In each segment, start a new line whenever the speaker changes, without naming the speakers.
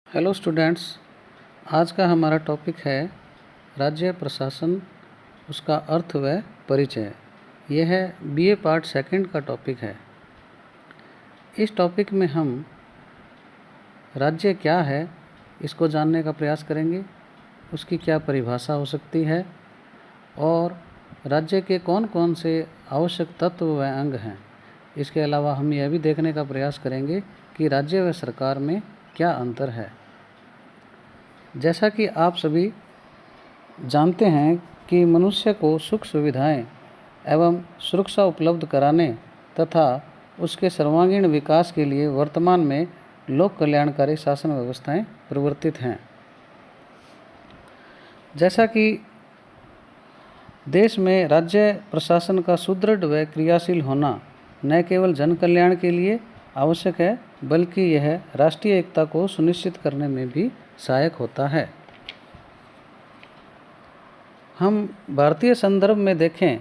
Hello students, आज का हमारा टॉपिक है राज्य प्रशासन, उसका अर्थ व परिचय। यह है बीए पार्ट सेकंड का टॉपिक है। इस टॉपिक में हम राज्य क्या है इसको जानने का प्रयास करेंगे, उसकी क्या परिभाषा हो सकती है और राज्य के कौन कौन से आवश्यक तत्व व अंग हैं। इसके अलावा हम यह भी देखने का प्रयास करेंगे कि राज्य व सरकार में क्या अंतर है। जैसा कि आप सभी जानते हैं कि मनुष्य को सुख सुविधाएं एवं सुरक्षा उपलब्ध कराने तथा उसके सर्वांगीण विकास के लिए वर्तमान में लोक कल्याणकारी शासन व्यवस्थाएं प्रवर्तित हैं। जैसा कि देश में राज्य प्रशासन का सुदृढ़ व क्रियाशील होना न केवल जन कल्याण के लिए आवश्यक है, बल्कि यह राष्ट्रीय एकता को सुनिश्चित करने में भी सहायक होता है। हम भारतीय संदर्भ में देखें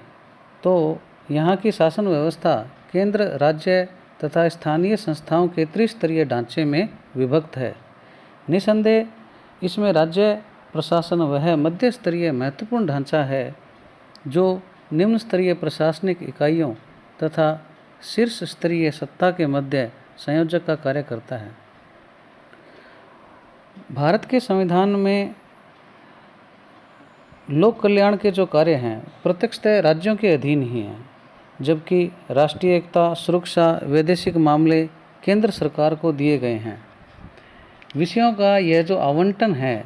तो यहाँ की शासन व्यवस्था केंद्र, राज्य तथा स्थानीय संस्थाओं के त्रिस्तरीय ढांचे में विभक्त है। निसंदेह इसमें राज्य प्रशासन वह मध्य स्तरीय महत्वपूर्ण ढांचा है जो निम्न स्तरीय प्रशासनिक इकाइयों तथा शीर्ष स्तरीय सत्ता के मध्य संयोजक का कार्य करता है। भारत के संविधान में लोक कल्याण के जो कार्य हैं प्रत्यक्षतः राज्यों के अधीन ही हैं, जबकि राष्ट्रीय एकता, सुरक्षा, वैदेशिक मामले केंद्र सरकार को दिए गए हैं। विषयों का यह जो आवंटन है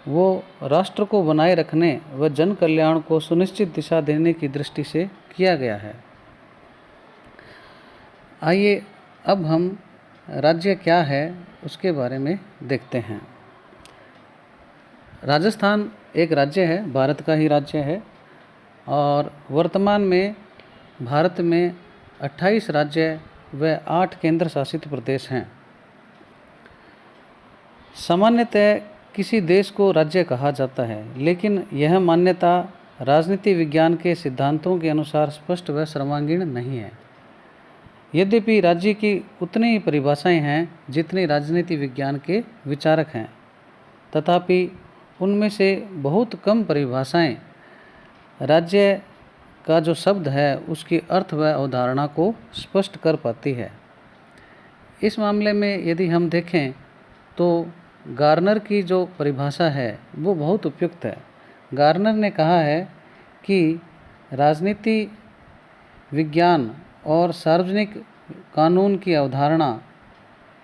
वो राष्ट्र को बनाए रखने व जन कल्याण को सुनिश्चित दिशा देने की दृष्टि से किया गया है। आइए अब हम राज्य क्या है उसके बारे में देखते हैं। राजस्थान एक राज्य है, भारत का ही राज्य है और वर्तमान में भारत में 28 राज्य व 8 केंद्र शासित प्रदेश हैं। सामान्यतः किसी देश को राज्य कहा जाता है, लेकिन यह मान्यता राजनीति विज्ञान के सिद्धांतों के अनुसार स्पष्ट व सर्वांगीण नहीं है। यद्यपि राज्य की उतनी ही परिभाषाएं हैं जितनी राजनीति विज्ञान के विचारक हैं, तथापि उनमें से बहुत कम परिभाषाएं राज्य का जो शब्द है उसकी अर्थ व अवधारणा को स्पष्ट कर पाती है। इस मामले में यदि हम देखें तो गार्नर की जो परिभाषा है वो बहुत उपयुक्त है। गार्नर ने कहा है कि राजनीति विज्ञान और सार्वजनिक कानून की अवधारणा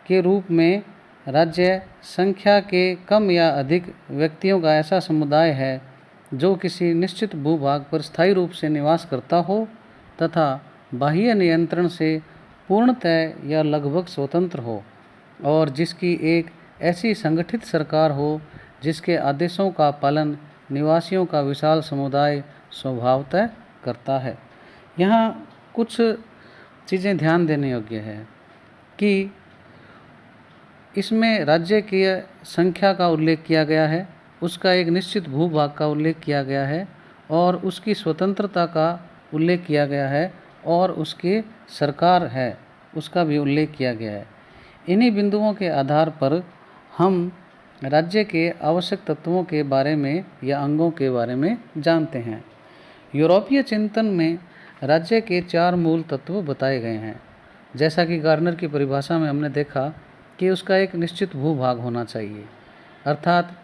के रूप में राज्य संख्या के कम या अधिक व्यक्तियों का ऐसा समुदाय है जो किसी निश्चित भूभाग पर स्थायी रूप से निवास करता हो तथा बाह्य नियंत्रण से पूर्णतः या लगभग स्वतंत्र हो और जिसकी एक ऐसी संगठित सरकार हो जिसके आदेशों का पालन निवासियों का विशाल समुदाय स्वभावतः करता है। यहाँ कुछ चीज़ें ध्यान देने योग्य है कि इसमें राज्य की संख्या का उल्लेख किया गया है, उसका एक निश्चित भूभाग का उल्लेख किया गया है और उसकी स्वतंत्रता का उल्लेख किया गया है और उसकी सरकार है उसका भी उल्लेख किया गया है। इन्हीं बिंदुओं के आधार पर हम राज्य के आवश्यक तत्वों के बारे में या अंगों के बारे में जानते हैं। यूरोपीय चिंतन में राज्य के 4 मूल तत्व बताए गए हैं। जैसा कि गार्नर की परिभाषा में हमने देखा कि उसका एक निश्चित भूभाग होना चाहिए, अर्थात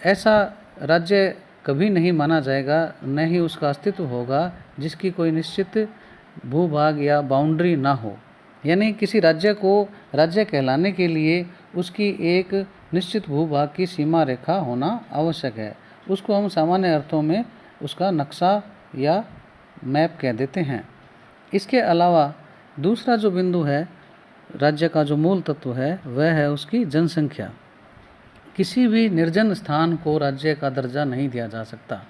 ऐसा राज्य कभी नहीं माना जाएगा, न ही उसका अस्तित्व होगा जिसकी कोई निश्चित भूभाग या बाउंड्री ना हो। यानी किसी राज्य को राज्य कहलाने के लिए उसकी एक निश्चित भूभाग की सीमा रेखा होना आवश्यक है। उसको हम सामान्य अर्थों में उसका नक्शा या मैप कह देते हैं। इसके अलावा दूसरा जो बिंदु है राज्य का जो मूल तत्व है वह है उसकी जनसंख्या। किसी भी निर्जन स्थान को राज्य का दर्जा नहीं दिया जा सकता,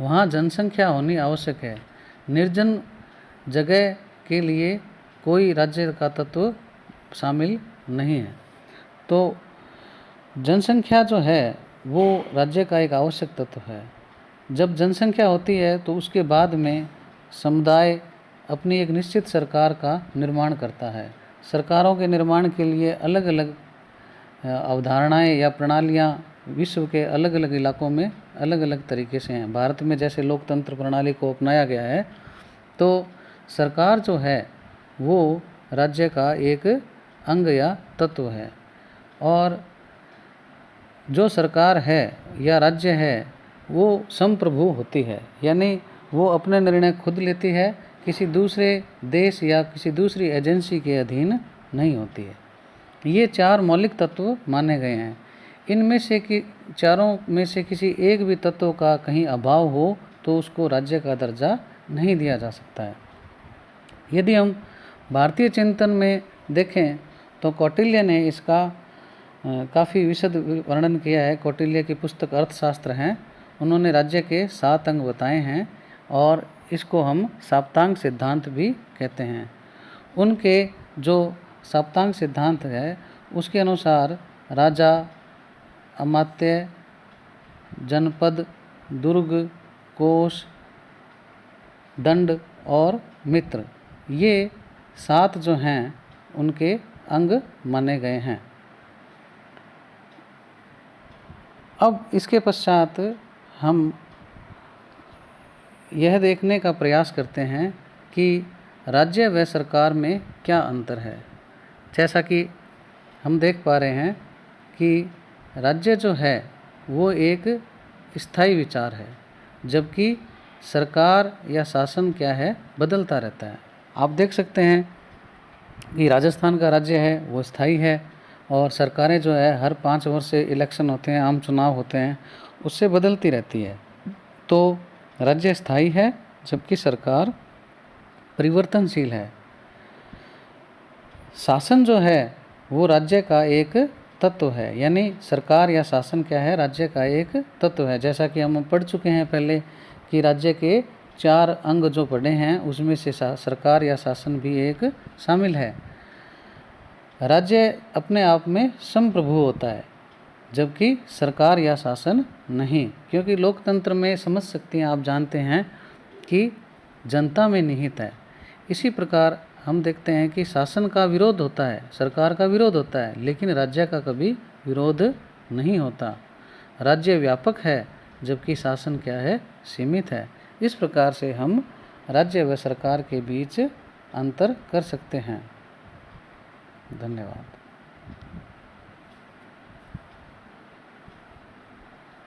वहाँ जनसंख्या होनी आवश्यक है। निर्जन जगह के लिए कोई राज्य का तत्व शामिल नहीं है। तो जनसंख्या जो है वो राज्य का एक आवश्यक तत्व है। जब जनसंख्या होती है तो उसके बाद में समुदाय अपनी एक निश्चित सरकार का निर्माण करता है। सरकारों के निर्माण के लिए अलग अलग अवधारणाएं या प्रणालियां विश्व के अलग अलग इलाकों में अलग अलग तरीके से हैं। भारत में जैसे लोकतंत्र प्रणाली को अपनाया गया है, तो सरकार जो है वो राज्य का एक अंग या तत्व है, और जो सरकार है या राज्य है वो संप्रभु होती है, यानी वो अपने निर्णय खुद लेती है, किसी दूसरे देश या किसी दूसरी एजेंसी के अधीन नहीं होती है। ये 4 मौलिक तत्व माने गए हैं। इनमें से कि चारों में से किसी एक भी तत्व का कहीं अभाव हो तो उसको राज्य का दर्जा नहीं दिया जा सकता है। यदि हम भारतीय चिंतन में देखें तो कौटिल्य ने इसका काफ़ी विशद वर्णन किया है। कौटिल्य की पुस्तक अर्थशास्त्र हैं, उन्होंने राज्य के 7 अंग बताए हैं और इसको हम साप्तांग सिद्धांत भी कहते हैं। उनके जो साप्तांग सिद्धांत है उसके अनुसार राजा, अमात्य, जनपद, दुर्ग, कोष, दंड और मित्र, ये 7 जो हैं उनके अंग माने गए हैं। अब इसके पश्चात हम यह देखने का प्रयास करते हैं कि राज्य व सरकार में क्या अंतर है। जैसा कि हम देख पा रहे हैं कि राज्य जो है वो एक स्थायी विचार है, जबकि सरकार या शासन क्या है, बदलता रहता है। आप देख सकते हैं कि राजस्थान का राज्य है वो स्थायी है, और सरकारें जो है हर 5 वर्ष से इलेक्शन होते हैं, आम चुनाव होते हैं, उससे बदलती रहती है। तो राज्य स्थायी है जबकि सरकार परिवर्तनशील है। शासन जो है वो राज्य का एक तत्व है, यानी सरकार या शासन क्या है, राज्य का एक तत्व है। जैसा कि हम पढ़ चुके हैं पहले कि राज्य के 4 अंग जो पढ़े हैं उसमें से सरकार या शासन भी एक शामिल है। राज्य अपने आप में संप्रभु होता है जबकि सरकार या शासन नहीं, क्योंकि लोकतंत्र में समझ सकते हैं, आप जानते हैं कि जनता में निहित है। इसी प्रकार हम देखते हैं कि शासन का विरोध होता है, सरकार का विरोध होता है, लेकिन राज्य का कभी विरोध नहीं होता। राज्य व्यापक है जबकि शासन क्या है, सीमित है। इस प्रकार से हम राज्य व सरकार के बीच अंतर कर सकते हैं। धन्यवाद।